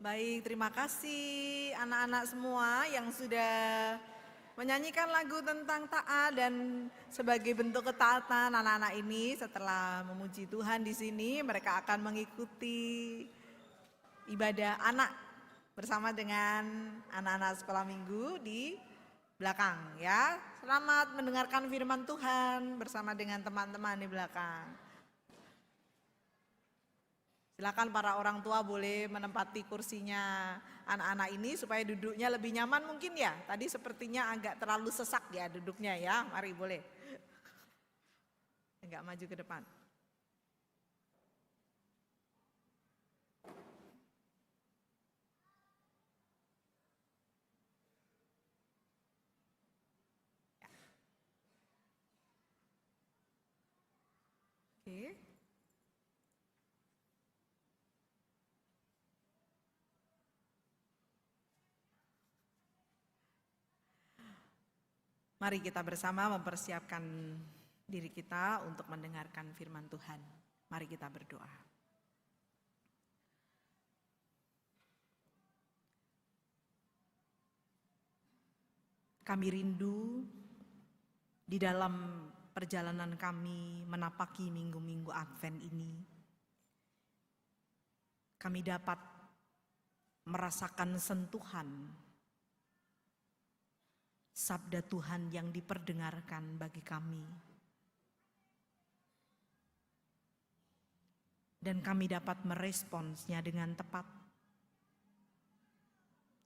Baik, terima kasih anak-anak semua yang sudah menyanyikan lagu tentang taat, dan sebagai bentuk ketaatan anak-anak ini setelah memuji Tuhan di sini, mereka akan mengikuti ibadah anak bersama dengan anak-anak sekolah minggu di belakang ya. Selamat mendengarkan firman Tuhan bersama dengan teman-teman di belakang. Silakan para orang tua boleh menempati kursinya anak-anak ini supaya duduknya lebih nyaman mungkin ya. Tadi sepertinya agak terlalu sesak ya duduknya ya. Mari boleh. Enggak maju ke depan. Oke. Mari kita bersama mempersiapkan diri kita untuk mendengarkan firman Tuhan. Mari kita berdoa. Kami rindu di dalam perjalanan kami menapaki minggu-minggu Advent ini, kami dapat merasakan sentuhan sabda Tuhan yang diperdengarkan bagi kami. Dan kami dapat meresponsnya dengan tepat.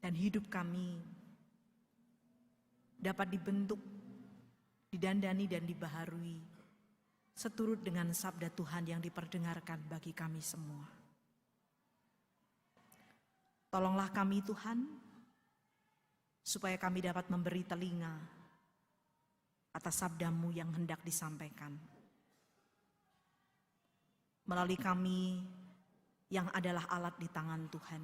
Dan hidup kami dapat dibentuk, didandani dan dibaharui seturut dengan sabda Tuhan yang diperdengarkan bagi kami semua. Tolonglah kami Tuhan, supaya kami dapat memberi telinga atas sabda-Mu yang hendak disampaikan. Melalui kami yang adalah alat di tangan Tuhan.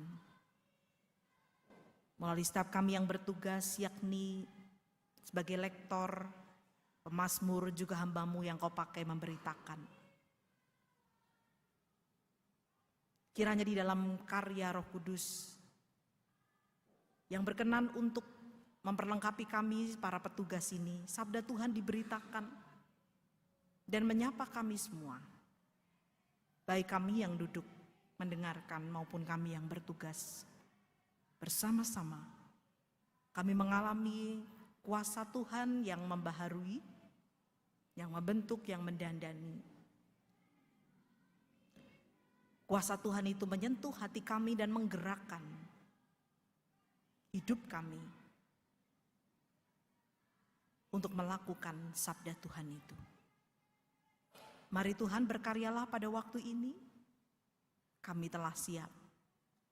Melalui setiap kami yang bertugas, yakni sebagai lektor, pemazmur, juga hamba-Mu yang Kau pakai memberitakan. Kiranya di dalam karya Roh Kudus yang berkenan untuk memperlengkapi kami para petugas ini, sabda Tuhan diberitakan dan menyapa kami semua, baik kami yang duduk mendengarkan maupun kami yang bertugas. Bersama-sama kami mengalami kuasa Tuhan yang membaharui, yang membentuk, yang mendandani. Kuasa Tuhan itu menyentuh hati kami dan menggerakkan hidup kami untuk melakukan sabda Tuhan itu. Mari Tuhan berkaryalah pada waktu ini, kami telah siap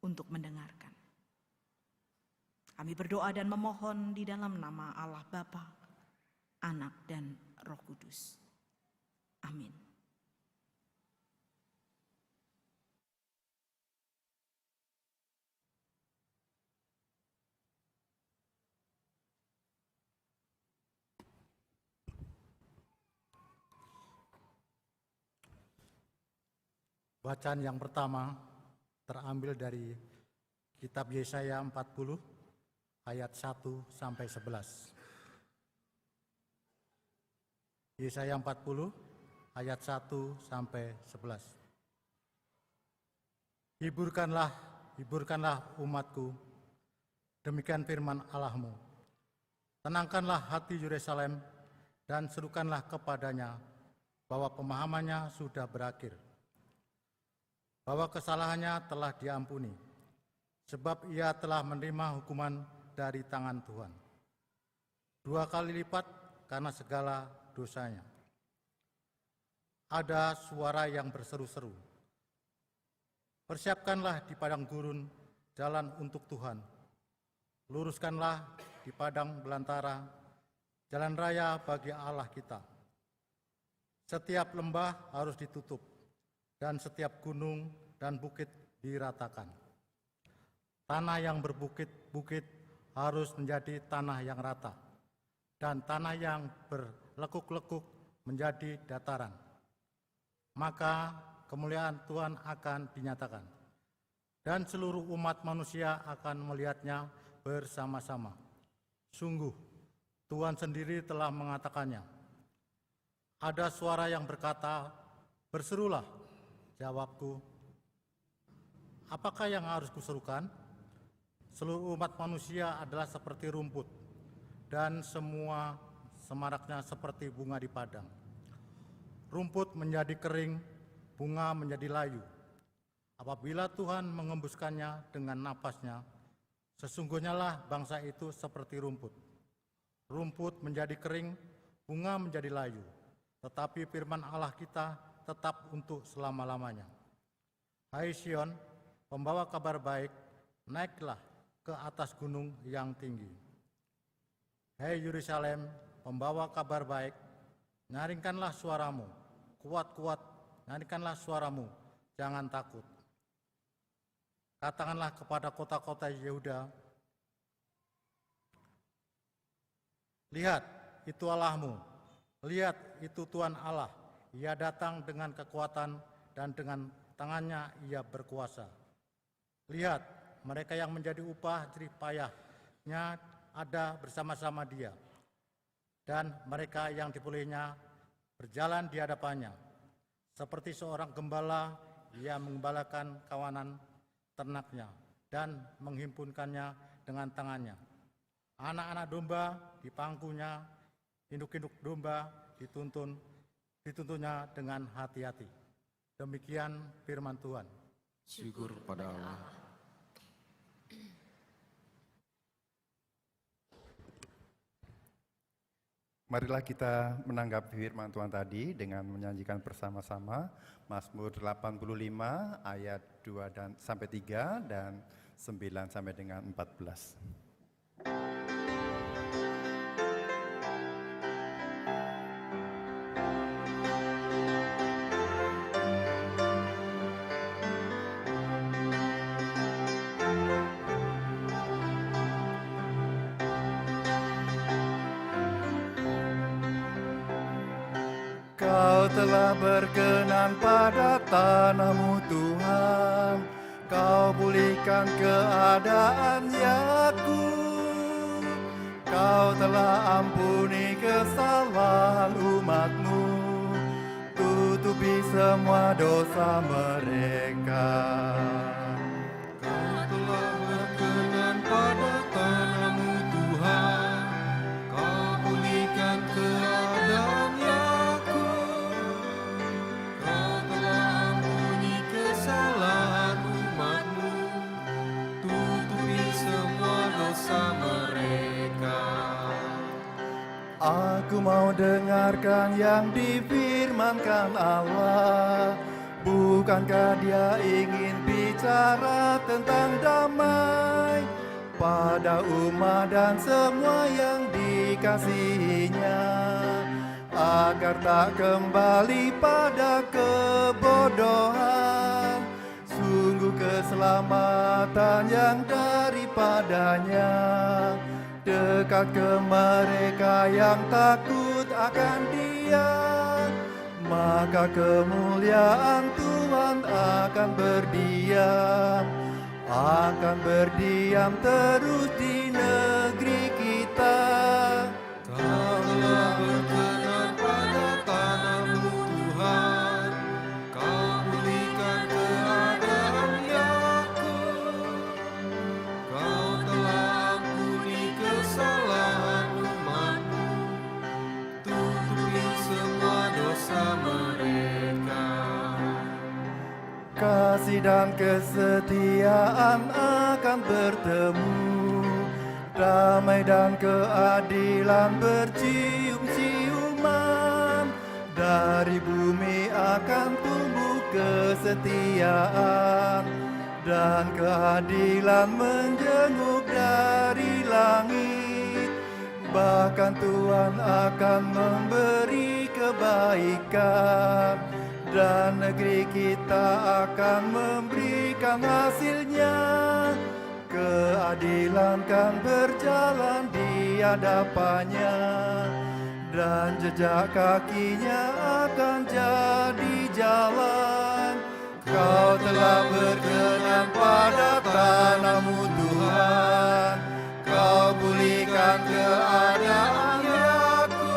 untuk mendengarkan. Kami berdoa dan memohon di dalam nama Allah Bapa, Anak dan Roh Kudus. Amin. Bacaan yang pertama terambil dari kitab Yesaya 40 ayat 1 sampai 11. Yesaya 40 ayat 1 sampai 11. Hiburkanlah umatku, demikian firman Allahmu. Tenangkanlah hati Yerusalem dan serukanlah kepadanya bahwa pemahamannya sudah berakhir, bahwa kesalahannya telah diampuni, sebab ia telah menerima hukuman dari tangan Tuhan. 2 kali lipat karena segala dosanya. Ada suara yang berseru-seru, persiapkanlah di padang gurun jalan untuk Tuhan. Luruskanlah di padang belantara jalan raya bagi Allah kita. Setiap lembah harus ditutup, dan setiap gunung dan bukit diratakan. Tanah yang berbukit-bukit harus menjadi tanah yang rata, dan tanah yang berlekuk-lekuk menjadi dataran. Maka kemuliaan Tuhan akan dinyatakan, dan seluruh umat manusia akan melihatnya bersama-sama. Sungguh, Tuhan sendiri telah mengatakannya. Ada suara yang berkata, "Berserulah." Jawabku, "Apakah yang harus kuserukan?" Seluruh umat manusia adalah seperti rumput, dan semua semaraknya seperti bunga di padang. Rumput menjadi kering, bunga menjadi layu. Apabila Tuhan mengembuskannya dengan napasnya, sesungguhnya lah bangsa itu seperti rumput. Rumput menjadi kering, bunga menjadi layu, tetapi firman Allah kita tetap untuk selama-lamanya. Hai Sion, pembawa kabar baik, naiklah ke atas gunung yang tinggi. Hai Yerusalem, pembawa kabar baik, nyaringkanlah suaramu, kuat-kuat nyaringkanlah suaramu, jangan takut. Katakanlah kepada kota-kota Yehuda, lihat, itu Allahmu, lihat, itu Tuhan Allah, Ia datang dengan kekuatan dan dengan tangannya Ia berkuasa. Lihat, mereka yang menjadi upah jerih payahnya ada bersama-sama Dia, dan mereka yang dipilihnya berjalan di hadapannya. Seperti seorang gembala, Ia mengembalakan kawanan ternaknya dan menghimpunkannya dengan tangannya. Anak-anak domba di pangkunya, induk-induk domba dituntunnya dengan hati-hati. Demikian firman Tuhan. Syukur pada Allah. Marilah kita menanggapi firman Tuhan tadi dengan menyanyikan bersama-sama Mazmur 85 ayat 2 sampai 3 dan 9 sampai dengan 14. Kau telah berkenan pada tanahmu Tuhan, Kau pulihkan keadaan Yakub. Kau telah ampuni kesalahan umatmu, tutupi semua dosa mereka. Kau telah berkenan pada tanahmu Tuhan, Kau pulihkan keadaan Yakub. Kau telah ampuni kesalahan umatmu, tutupi semua dosa mereka. Aku mau dengarkan yang difirmankan Allah. Bukankah Dia ingin bicara tentang damai pada umat dan semua yang dikasihinya, agar tak kembali pada kebodohan. Sungguh keselamatan yang daripadanya dekat ke mereka yang takut akan Dia. Maka kemuliaan Tuhan akan berdiam terus di negeri kita. Kau telah berkenan pada tanahmu Tuhan, Kau pulihkan keadaan Yakub. Kau telah ampuni kesalahan umatmu, tutupi semua dosa mereka. Kasih dan kesetiaan akan bertemu, damai dan keadilan bercium-ciuman. Dari bumi akan tumbuh kesetiaan, dan keadilan menjenguk dari langit. Bahkan Tuhan akan memberi kebaikan, dan negeri kita akan memberikan hasilnya. Keadilan kan berjalan di hadapannya, dan jejak kakinya akan jadi jalan. Kau telah berkenan pada kepadamu Tuhan, Kau pulihkan keadaannya aku.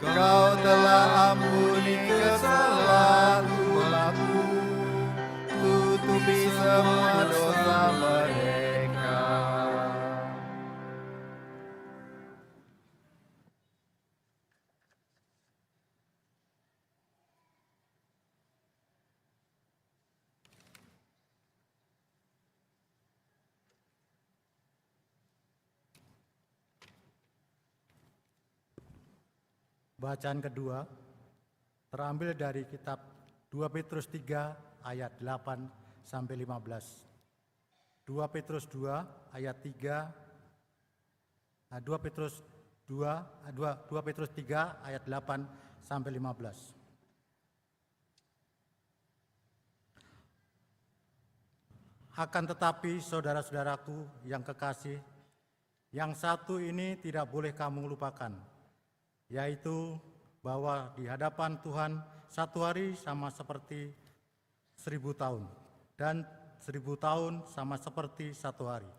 Kau telah ampuni kesalahan umatmu, tutupi semua dosa mereka. Bacaan kedua terambil dari kitab 2 Petrus 3 ayat 8 sampai 15. 2 Petrus 2 ayat 3 2 Petrus 3 ayat 8 sampai 15. Akan tetapi saudara-saudaraku yang kekasih, yang satu ini tidak boleh kamu lupakan, yaitu bahwa di hadapan Tuhan satu hari sama seperti 1000 tahun, dan 1000 tahun sama seperti satu hari.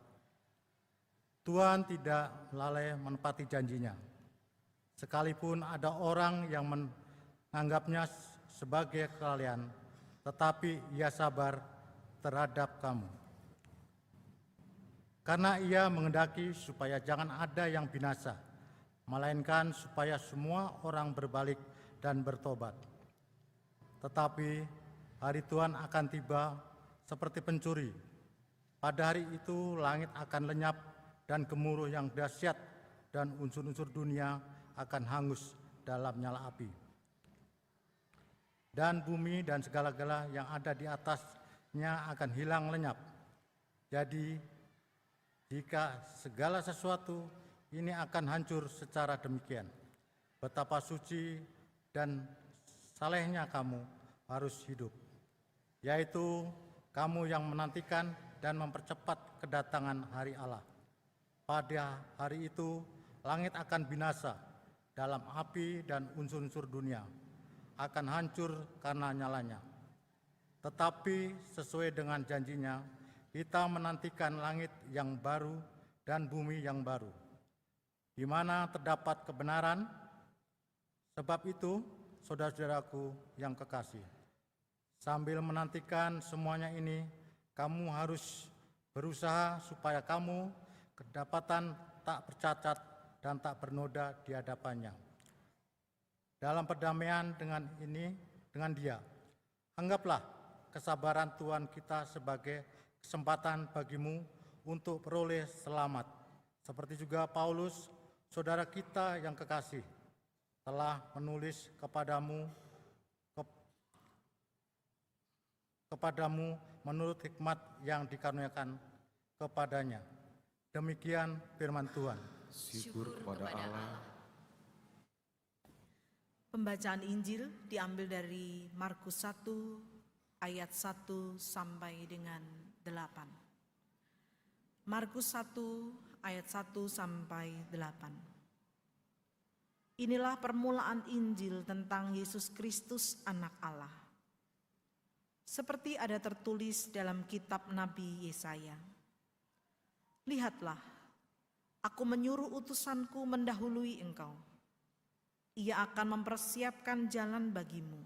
Tuhan tidak lalai menepati janjinya, sekalipun ada orang yang menganggapnya sebagai kelalaian, tetapi Ia sabar terhadap kamu. Karena Ia menghendaki supaya jangan ada yang binasa, melainkan supaya semua orang berbalik dan bertobat. Tetapi hari Tuhan akan tiba seperti pencuri. Pada hari itu langit akan lenyap dan gemuruh yang dahsyat dan unsur-unsur dunia akan hangus dalam nyala api. Dan bumi dan segala-gala yang ada di atasnya akan hilang lenyap. Jadi jika segala sesuatu ini akan hancur secara demikian, betapa suci dan salehnya kamu harus hidup, yaitu kamu yang menantikan dan mempercepat kedatangan hari Allah. Pada hari itu langit akan binasa dalam api dan unsur-unsur dunia akan hancur karena nyalanya. Tetapi sesuai dengan janjinya, kita menantikan langit yang baru dan bumi yang baru, di mana terdapat kebenaran. Sebab itu, saudara-saudaraku yang kekasih, sambil menantikan semuanya ini, kamu harus berusaha supaya kamu kedapatan tak bercacat dan tak bernoda di hadapannya. Dalam perdamaian dengan Dia, anggaplah kesabaran Tuhan kita sebagai kesempatan bagimu untuk peroleh selamat. Seperti juga Paulus, saudara kita yang kekasih, telah menulis kepadamu menurut hikmat yang dikaruniakan kepadanya. Demikian firman Tuhan. Syukur kepada Allah. Pembacaan Injil diambil dari Markus 1 ayat 1 sampai dengan 8. Markus 1 ayat 1 sampai 8. Inilah permulaan Injil tentang Yesus Kristus anak Allah. Seperti ada tertulis dalam kitab Nabi Yesaya. Lihatlah, aku menyuruh utusanku mendahului engkau. Ia akan mempersiapkan jalan bagimu.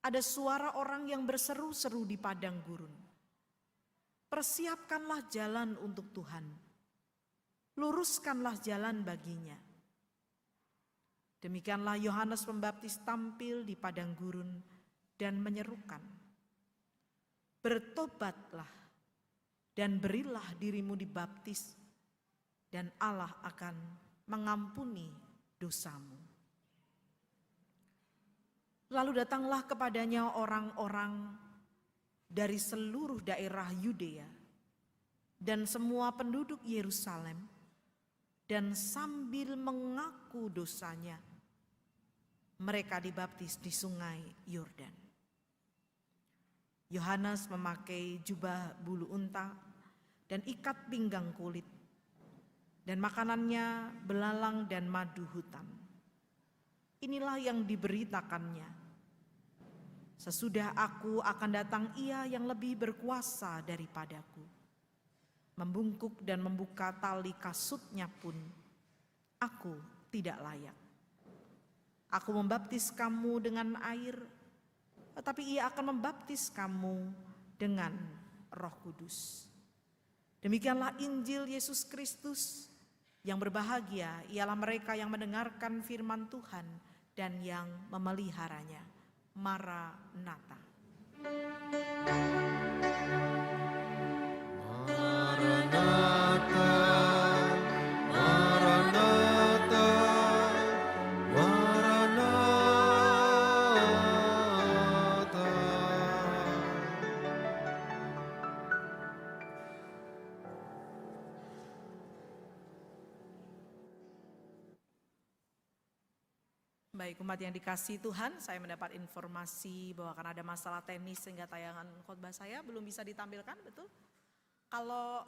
Ada suara orang yang berseru-seru di padang gurun. Persiapkanlah jalan untuk Tuhan. Luruskanlah jalan baginya. Demikianlah Yohanes Pembaptis tampil di padang gurun dan menyerukan, bertobatlah dan berilah dirimu dibaptis, dan Allah akan mengampuni dosamu. Lalu datanglah kepadanya orang-orang dari seluruh daerah Yudea dan semua penduduk Yerusalem, dan sambil mengaku dosanya, mereka dibaptis di sungai Yordan. Yohanes memakai jubah bulu unta dan ikat pinggang kulit, dan makanannya belalang dan madu hutan. Inilah yang diberitakannya. Sesudah aku akan datang Ia yang lebih berkuasa daripadaku. Membungkuk dan membuka tali kasutnya pun aku tidak layak. Aku membaptis kamu dengan air, tetapi Ia akan membaptis kamu dengan Roh Kudus. Demikianlah Injil Yesus Kristus. Yang berbahagia ialah mereka yang mendengarkan firman Tuhan dan yang memeliharanya. Maranatha. Maranatha, Maranatha, Maranatha. Baik, umat yang dikasihi Tuhan, saya mendapat informasi bahwa akan ada masalah teknis sehingga tayangan khotbah saya belum bisa ditampilkan, betul? Kalau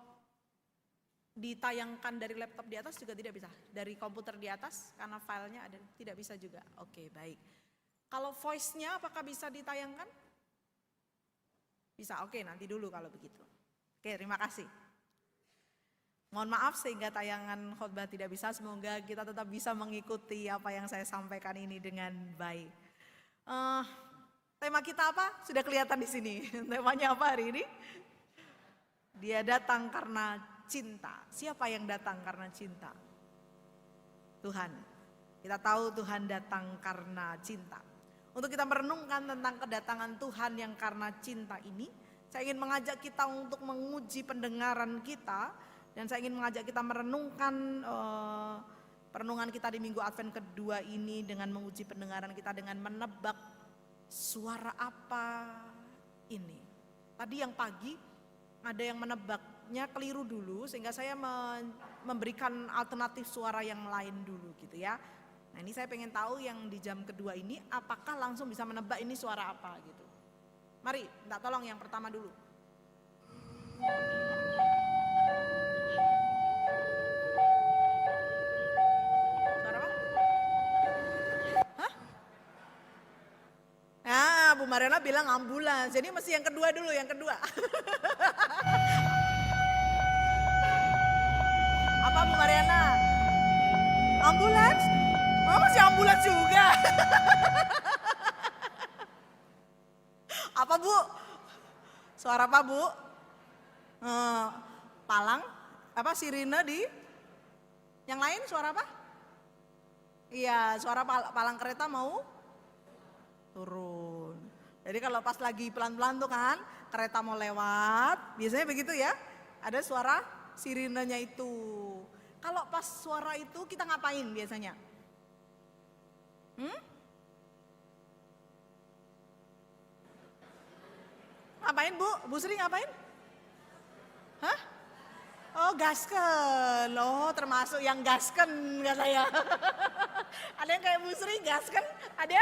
ditayangkan dari laptop di atas juga tidak bisa, dari komputer di atas karena filenya ada, tidak bisa juga. Oke, baik. Kalau voice-nya apakah bisa ditayangkan? Bisa, oke, nanti dulu kalau begitu. Oke, terima kasih. Mohon maaf sehingga tayangan khotbah tidak bisa, semoga kita tetap bisa mengikuti apa yang saya sampaikan ini dengan baik. Tema kita apa? Sudah kelihatan di sini. Temanya apa hari ini? Dia datang karena cinta. Siapa yang datang karena cinta? Tuhan. Kita tahu Tuhan datang karena cinta. Untuk kita merenungkan tentang kedatangan Tuhan yang karena cinta ini, saya ingin mengajak kita untuk menguji pendengaran kita. Dan saya ingin mengajak kita merenungkan perenungan kita di Minggu Advent kedua ini dengan menguji pendengaran kita dengan menebak suara apa ini. Tadi yang pagi ada yang menebaknya keliru dulu sehingga saya memberikan alternatif suara yang lain dulu gitu ya. Nah ini saya pengen tahu yang di jam kedua ini apakah langsung bisa menebak ini suara apa gitu. Mari minta tolong yang pertama dulu. Bu Mariana bilang ambulans, jadi mesti yang kedua dulu, yang kedua. Apa Bu Mariana? Ambulans? Oh masih ambulans juga. Apa Bu? Suara apa Bu? Palang? Apa sirine di? Yang lain suara apa? Iya, suara palang kereta mau turun. Jadi kalau pas lagi pelan-pelan tuh kan, kereta mau lewat, biasanya begitu ya. Ada suara sirinenya itu. Kalau pas suara itu kita ngapain biasanya? Ngapain Bu? Bu Sri ngapain? Hah? Oh gasken, oh termasuk yang gasken katanya. Ada yang kayak Bu Sri gasken? Ada?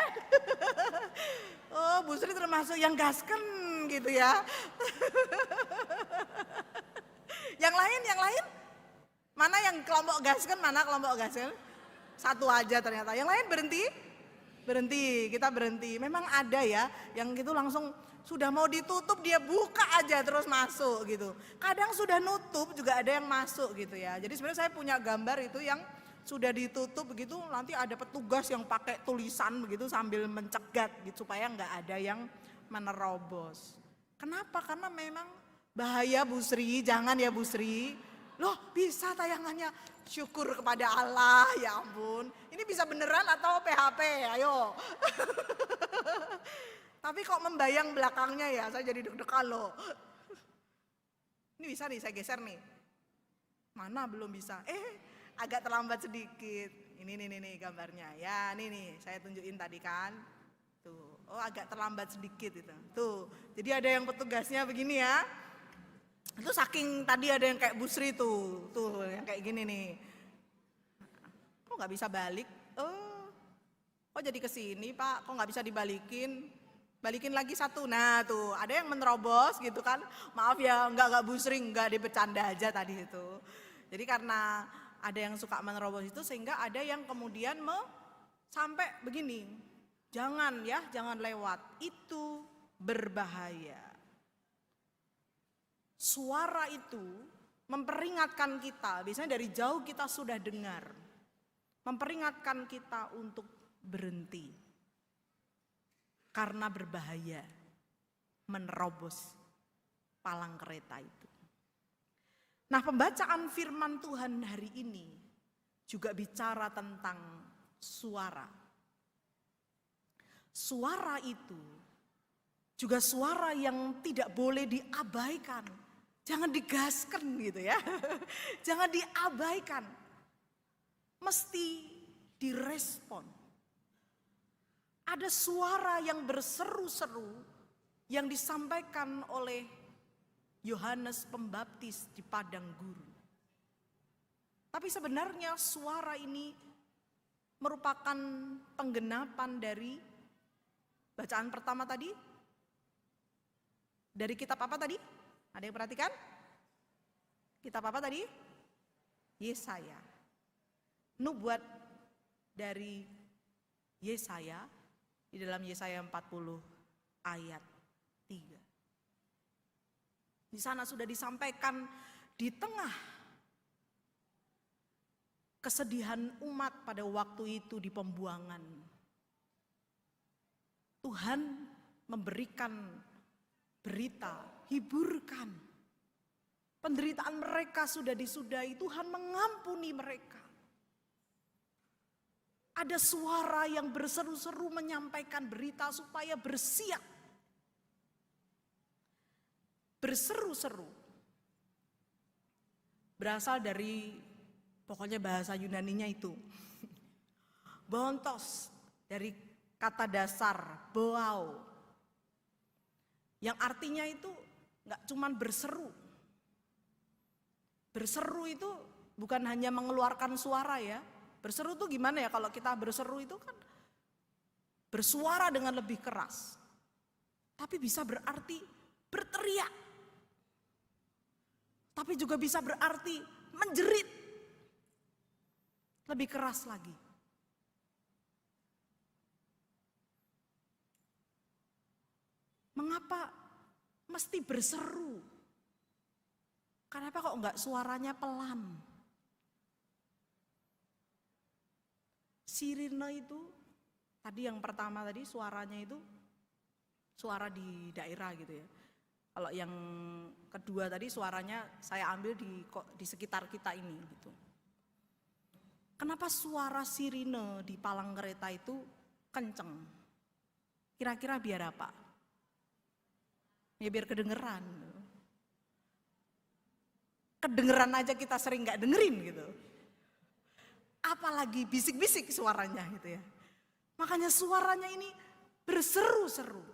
Oh Bu Sri termasuk yang gasken gitu ya. Yang lain? Mana yang kelompok gasken, mana kelompok gasken? Satu aja ternyata, yang lain berhenti? Berhenti, kita berhenti. Memang ada ya, yang gitu langsung sudah mau ditutup dia buka aja terus masuk gitu. Kadang sudah nutup juga ada yang masuk gitu ya. Jadi sebenarnya saya punya gambar itu yang sudah ditutup begitu nanti ada petugas yang pakai tulisan begitu sambil mencegat gitu supaya nggak ada yang menerobos. Kenapa? Karena memang bahaya Bu Sri, jangan ya Bu Sri. Loh bisa tayangannya, syukur kepada Allah ya ampun. Ini bisa beneran atau PHP ayo. Tapi kok membayang belakangnya ya, saya jadi deg-degan loh. Ini bisa nih, saya geser nih. Mana belum bisa? Agak terlambat sedikit. Ini nih gambarnya. Ya, ini saya tunjukin tadi kan. Tuh, oh agak terlambat sedikit itu. Tuh, jadi ada yang petugasnya begini ya. Itu saking tadi ada yang kayak Bu Sri tuh yang kayak gini nih. Kok nggak bisa balik? Kok jadi ke sini Pak? Kok nggak bisa dibalikin? Balikin lagi satu. Nah tuh ada yang menerobos gitu kan. Maaf ya enggak Bu Sri, enggak bercanda aja tadi itu. Jadi karena ada yang suka menerobos itu sehingga ada yang kemudian sampai begini. Jangan lewat. Itu berbahaya. Suara itu memperingatkan kita, biasanya dari jauh kita sudah dengar. Memperingatkan kita untuk berhenti. Karena berbahaya menerobos palang kereta itu. Nah, pembacaan firman Tuhan hari ini juga bicara tentang suara. Suara itu juga suara yang tidak boleh diabaikan. Jangan digaskan gitu ya. Jangan diabaikan. Mesti direspon. Ada suara yang berseru-seru yang disampaikan oleh Yohanes Pembaptis di padang gurun. Tapi sebenarnya suara ini merupakan penggenapan dari bacaan pertama tadi. Dari kitab apa tadi? Ada yang perhatikan? Kitab apa tadi? Yesaya. Nubuat dari Yesaya di dalam Yesaya 40 ayat 3. Di sana sudah disampaikan di tengah kesedihan umat pada waktu itu di pembuangan. Tuhan memberikan berita, hiburkan. Penderitaan mereka sudah disudahi, Tuhan mengampuni mereka. Ada suara yang berseru-seru menyampaikan berita supaya bersiap. Berseru-seru. Berasal dari pokoknya bahasa Yunaninya itu. Bontos dari kata dasar boau. Yang artinya itu enggak cuman berseru. Berseru itu bukan hanya mengeluarkan suara ya. Berseru itu gimana ya kalau kita berseru itu kan bersuara dengan lebih keras. Tapi bisa berarti berteriak. Tapi juga bisa berarti menjerit. Lebih keras lagi. Mengapa mesti berseru? Kenapa kok enggak suaranya pelan? Sirine itu, tadi yang pertama tadi suaranya itu suara di daerah gitu ya. Kalau yang kedua tadi suaranya saya ambil di sekitar kita ini gitu. Kenapa suara sirine di palang kereta itu kenceng? Kira-kira biar apa? Ya biar kedengeran. Kedengeran aja kita sering gak dengerin gitu. Apalagi bisik-bisik suaranya gitu ya. Makanya suaranya ini berseru-seru.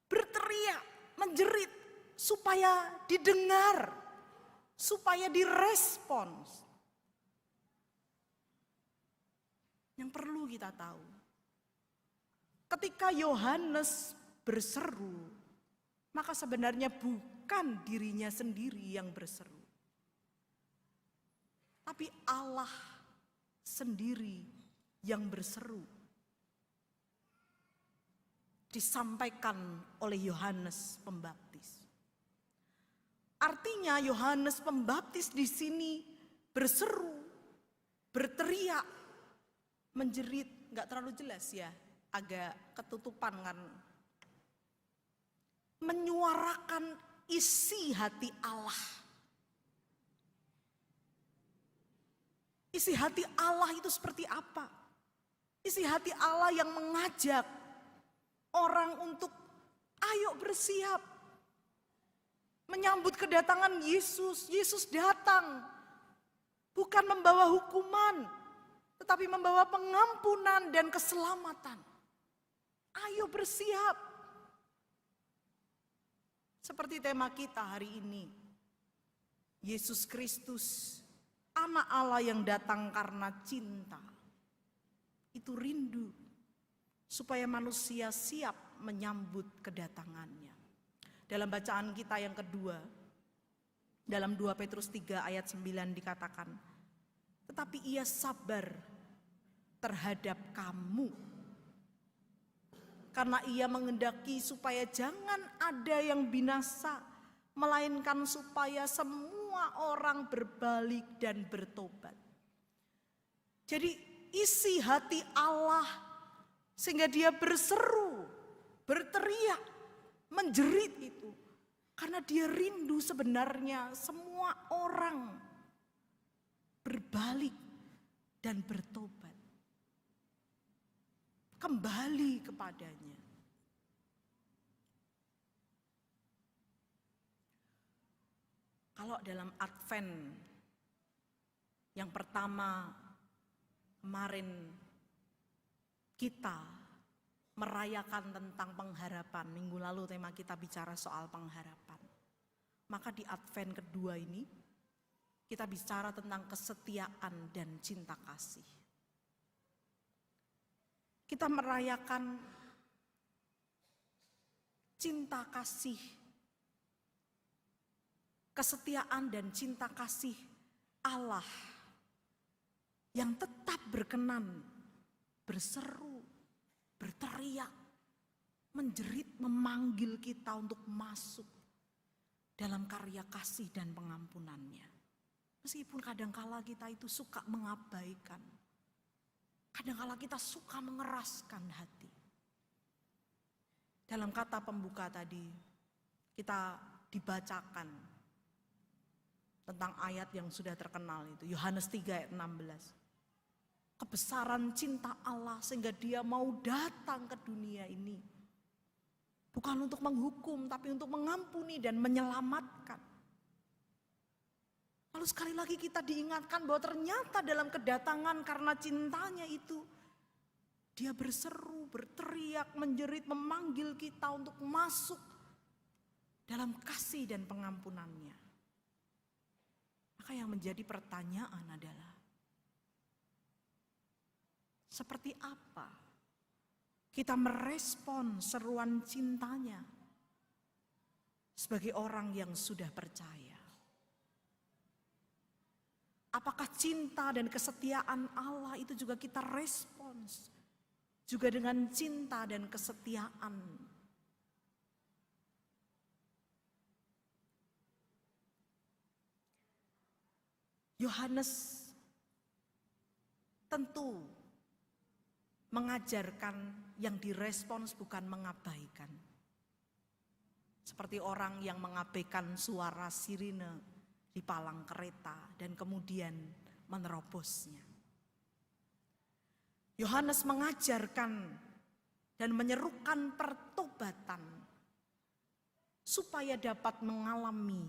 Berteriak, menjerit supaya didengar. Supaya direspons. Yang perlu kita tahu. Ketika Yohanes berseru, maka sebenarnya bukan dirinya sendiri yang berseru. Tapi Allah sendiri yang berseru. Disampaikan oleh Yohanes Pembaptis. Artinya Yohanes Pembaptis di sini berseru, berteriak, menjerit, nggak terlalu jelas ya, agak ketutupan kan. Menyuarakan isi hati Allah. Isi hati Allah itu seperti apa? Isi hati Allah yang mengajak orang untuk ayo bersiap. Menyambut kedatangan Yesus. Yesus datang. Bukan membawa hukuman. Tetapi membawa pengampunan dan keselamatan. Ayo bersiap. Seperti tema kita hari ini. Yesus Kristus, Anak Allah yang datang karena cinta. Itu rindu. Supaya manusia siap menyambut kedatangannya. Dalam bacaan kita yang kedua. Dalam 2 Petrus 3 ayat 9 dikatakan. Tetapi ia sabar terhadap kamu karena ia mengendaki supaya jangan ada yang binasa, melainkan supaya semua orang berbalik dan bertobat. Jadi isi hati Allah sehingga dia berseru, berteriak, menjerit itu. Karena dia rindu sebenarnya semua orang berbalik dan bertobat. Kembali kepadanya. Kalau dalam Advent yang pertama kemarin kita merayakan tentang pengharapan. Minggu lalu tema kita bicara soal pengharapan. Maka di Advent kedua ini kita bicara tentang kesetiaan dan cinta kasih. Kita merayakan cinta kasih, kesetiaan dan cinta kasih Allah yang tetap berkenan, berseru, berteriak, menjerit, memanggil kita untuk masuk dalam karya kasih dan pengampunannya. Meskipun kadangkala kita itu suka mengabaikan, kadangkala kita suka mengeraskan hati. Dalam kata pembuka tadi, kita dibacakan tentang ayat yang sudah terkenal itu, Yohanes 3 ayat 16. Kebesaran cinta Allah sehingga dia mau datang ke dunia ini. Bukan untuk menghukum, tapi untuk mengampuni dan menyelamatkan. Lalu sekali lagi kita diingatkan bahwa ternyata dalam kedatangan karena cintanya itu, dia berseru, berteriak, menjerit, memanggil kita untuk masuk dalam kasih dan pengampunannya. Maka yang menjadi pertanyaan adalah, seperti apa kita merespon seruan cintanya sebagai orang yang sudah percaya? Apakah cinta dan kesetiaan Allah itu juga kita respons juga dengan cinta dan kesetiaan? Yohanes tentu mengajarkan yang direspons bukan mengabaikan. Seperti orang yang mengabaikan suara sirine di palang kereta dan kemudian menerobosnya. Yohanes mengajarkan dan menyerukan pertobatan supaya dapat mengalami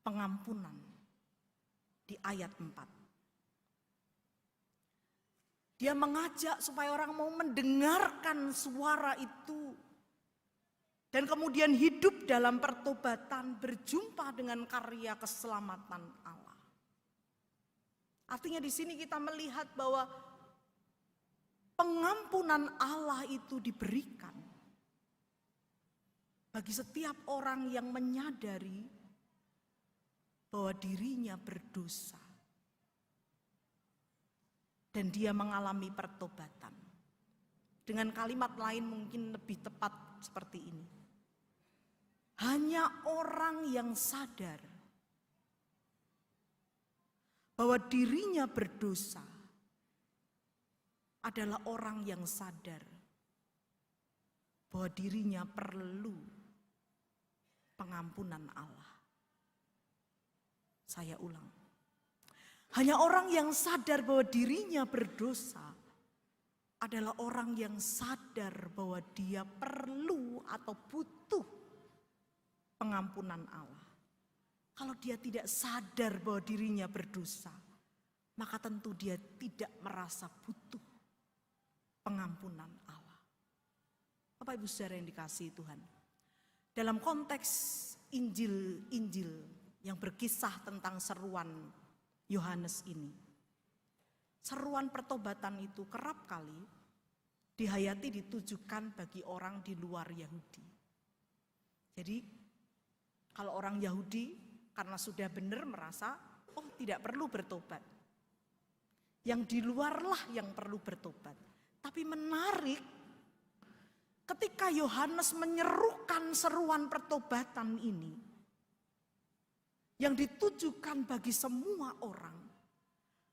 pengampunan di ayat 4. Dia mengajak supaya orang mau mendengarkan suara itu dan kemudian hidup dalam pertobatan, berjumpa dengan karya keselamatan Allah. Artinya di sini kita melihat bahwa pengampunan Allah itu diberikan bagi setiap orang yang menyadari bahwa dirinya berdosa. Dan dia mengalami pertobatan. Dengan kalimat lain mungkin lebih tepat seperti ini. Hanya orang yang sadar bahwa dirinya berdosa adalah orang yang sadar bahwa dirinya perlu pengampunan Allah. Saya ulang. Hanya orang yang sadar bahwa dirinya berdosa adalah orang yang sadar bahwa dia perlu atau butuh pengampunan Allah. Kalau dia tidak sadar bahwa dirinya berdosa, maka tentu dia tidak merasa butuh pengampunan Allah. Bapak Ibu Saudara yang dikasihi Tuhan, dalam konteks Injil yang berkisah tentang seruan Yohanes ini, seruan pertobatan itu kerap kali dihayati ditujukan bagi orang di luar Yahudi. Jadi kalau orang Yahudi karena sudah benar merasa, oh tidak perlu bertobat. Yang di luarlah yang perlu bertobat. Tapi menarik, ketika Yohanes menyerukan seruan pertobatan ini, yang ditujukan bagi semua orang,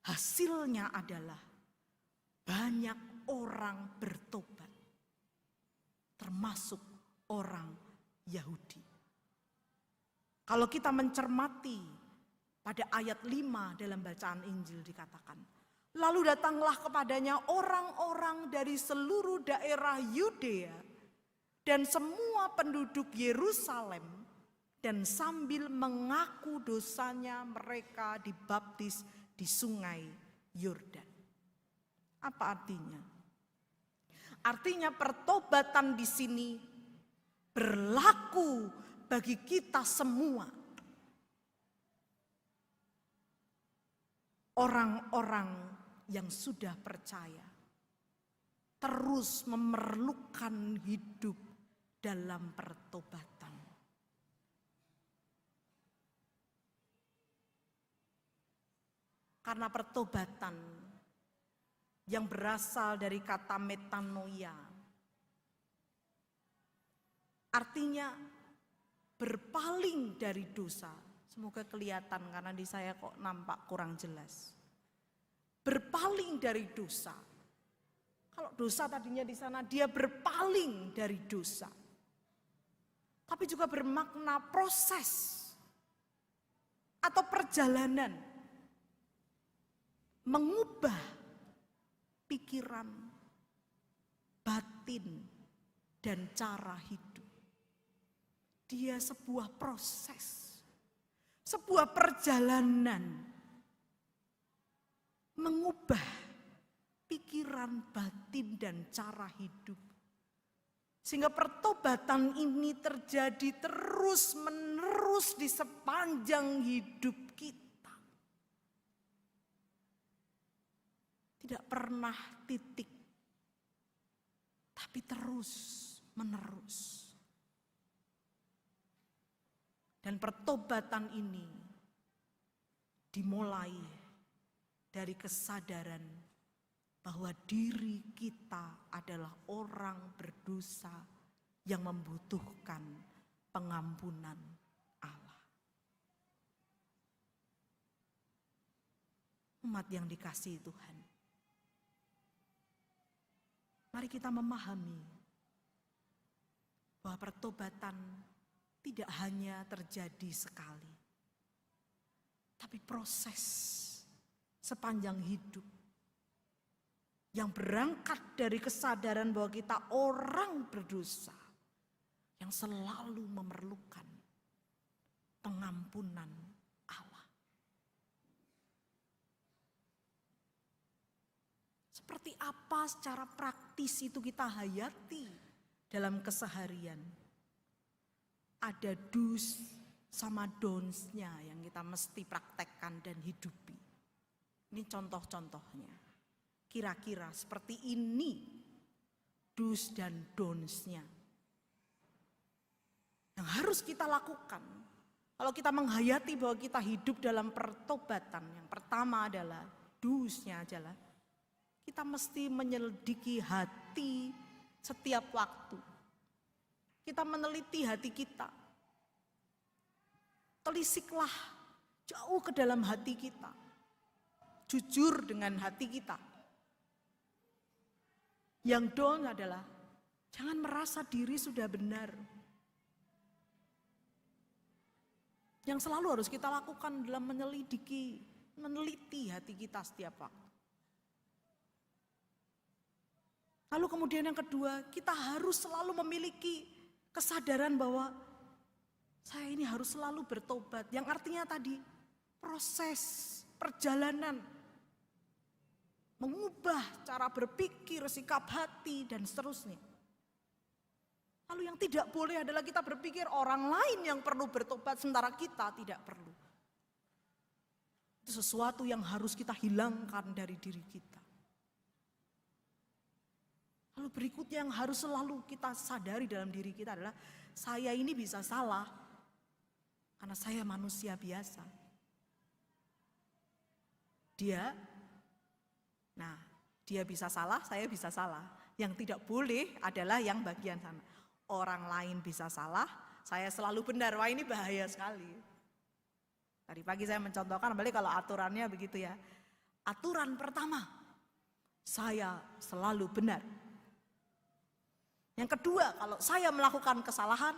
hasilnya adalah banyak orang bertobat, termasuk orang Yahudi. Kalau kita mencermati pada ayat 5 dalam bacaan Injil dikatakan, lalu datanglah kepadanya orang-orang dari seluruh daerah Yudea dan semua penduduk Yerusalem, dan sambil mengaku dosanya mereka dibaptis di sungai Yordan. Apa artinya? Artinya pertobatan di sini berlaku bagi kita semua. Orang-orang yang sudah percaya terus memerlukan hidup dalam pertobatan. Karena pertobatan yang berasal dari kata metanoia, artinya berpaling dari dosa. Semoga kelihatan karena di saya kok nampak kurang jelas. Berpaling dari dosa. Kalau dosa tadinya di sana dia berpaling dari dosa. Tapi juga bermakna proses atau perjalanan mengubah pikiran, batin, dan cara hidup. Dia sebuah proses, sebuah perjalanan mengubah pikiran, batin, dan cara hidup. Sehingga pertobatan ini terjadi terus-menerus di sepanjang hidup kita. Tidak pernah titik, tapi terus-menerus. Dan pertobatan ini dimulai dari kesadaran bahwa diri kita adalah orang berdosa yang membutuhkan pengampunan Allah. Umat yang dikasihi Tuhan, mari kita memahami bahwa pertobatan tidak hanya terjadi sekali, tapi proses sepanjang hidup yang berangkat dari kesadaran bahwa kita orang berdosa yang selalu memerlukan pengampunan Allah. Seperti apa secara praktis itu kita hayati dalam keseharian? Ada do's sama don'ts-nya yang kita mesti praktekkan dan hidupi. Ini contoh-contohnya. Kira-kira seperti ini do's dan don'ts-nya yang harus kita lakukan. Kalau kita menghayati bahwa kita hidup dalam pertobatan, yang pertama adalah do's-nya adalah kita mesti menyelidiki hati setiap waktu. Kita meneliti hati kita. Telisiklah jauh ke dalam hati kita. Jujur dengan hati kita. Yang don adalah jangan merasa diri sudah benar. Yang selalu harus kita lakukan dalam menyelidiki, meneliti hati kita setiap waktu. Lalu kemudian yang kedua, kita harus selalu memiliki kesadaran bahwa saya ini harus selalu bertobat. Yang artinya tadi proses, perjalanan. Mengubah cara berpikir, sikap hati, dan seterusnya. Lalu yang tidak boleh adalah kita berpikir orang lain yang perlu bertobat sementara kita tidak perlu. Itu sesuatu yang harus kita hilangkan dari diri kita. Lalu berikutnya yang harus selalu kita sadari dalam diri kita adalah saya ini bisa salah karena saya manusia biasa. Dia bisa salah, saya bisa salah. Yang tidak boleh adalah yang bagian sana. Orang lain bisa salah, saya selalu benar. Wah, ini bahaya sekali. Tadi pagi saya mencontohkan, balik kalau aturannya begitu ya. Aturan pertama, saya selalu benar. Yang kedua, kalau saya melakukan kesalahan,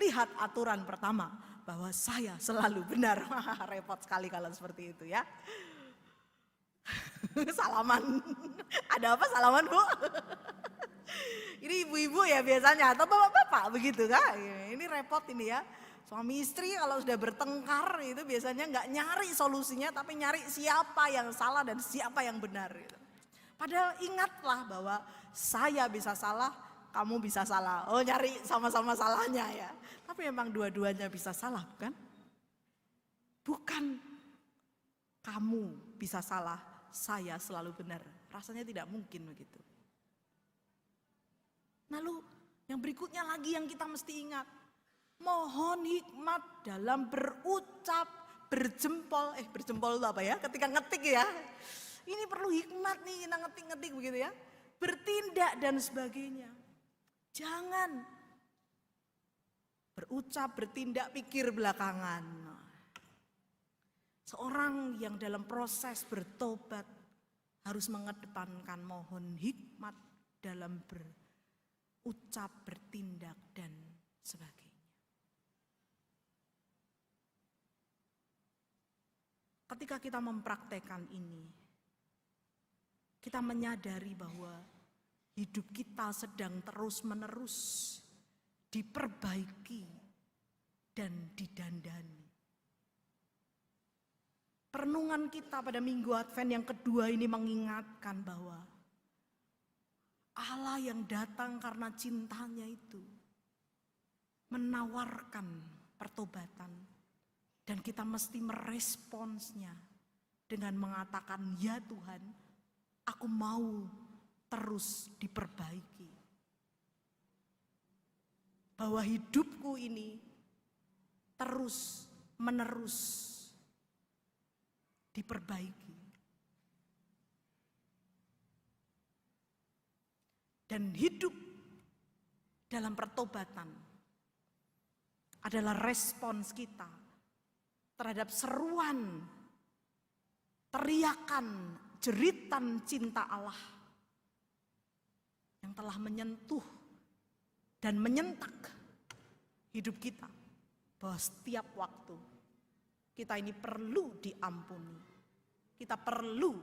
lihat aturan pertama, bahwa saya selalu benar. Repot sekali kalau seperti itu ya. Salaman. Ada apa salaman, Bu? Ini ibu-ibu ya biasanya, atau bapak-bapak begitu kan? Ini repot ini ya. Suami istri kalau sudah bertengkar itu biasanya nggak nyari solusinya, tapi nyari siapa yang salah dan siapa yang benar. Gitu. Padahal ingatlah bahwa saya bisa salah, kamu bisa salah. Oh, nyari sama-sama salahnya ya. Tapi memang dua-duanya bisa salah, bukan? Bukan kamu bisa salah, saya selalu benar. Rasanya tidak mungkin begitu. Lalu yang berikutnya lagi yang kita mesti ingat. Mohon hikmat dalam berucap, berjempol. Berjempol itu apa ya? Ketika ngetik ya. Ini perlu hikmat nih, kita ngetik-ngetik begitu ya. Bertindak dan sebagainya. Jangan berucap, bertindak, pikir belakangan. Seorang yang dalam proses bertobat harus mengedepankan mohon hikmat dalam berucap, bertindak, dan sebagainya. Ketika kita mempraktekkan ini, kita menyadari bahwa hidup kita sedang terus-menerus diperbaiki dan didandani. Perenungan kita pada Minggu Advent yang kedua ini mengingatkan bahwa Allah yang datang karena cintanya itu menawarkan pertobatan. Dan kita mesti meresponsnya dengan mengatakan, ya Tuhan, aku mau terus diperbaiki. Bahwa hidupku ini terus menerus diperbaiki. Dan hidup dalam pertobatan adalah respons kita terhadap seruan, teriakan, jeritan cinta Allah yang telah menyentuh dan menyentak hidup kita. Bahwa setiap waktu kita ini perlu diampuni, kita perlu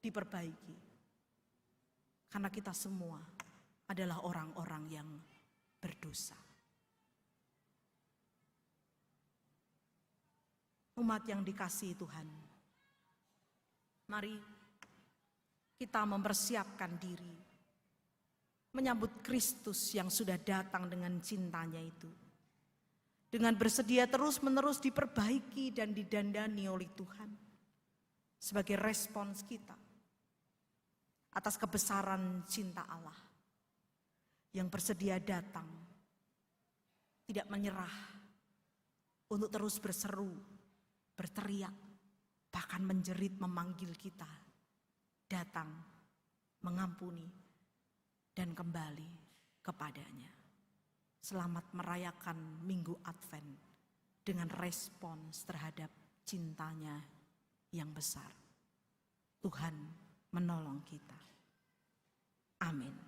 diperbaiki. Karena kita semua adalah orang-orang yang berdosa. Umat yang dikasihi Tuhan, mari kita mempersiapkan diri menyambut Kristus yang sudah datang dengan cintanya itu. Dengan bersedia terus-menerus diperbaiki dan didandani oleh Tuhan sebagai respons kita atas kebesaran cinta Allah yang bersedia datang, tidak menyerah untuk terus berseru, berteriak, bahkan menjerit memanggil kita, datang, mengampuni, dan kembali kepadanya. Selamat merayakan Minggu Advent dengan respons terhadap cintanya yang besar. Tuhan menolong kita. Amin.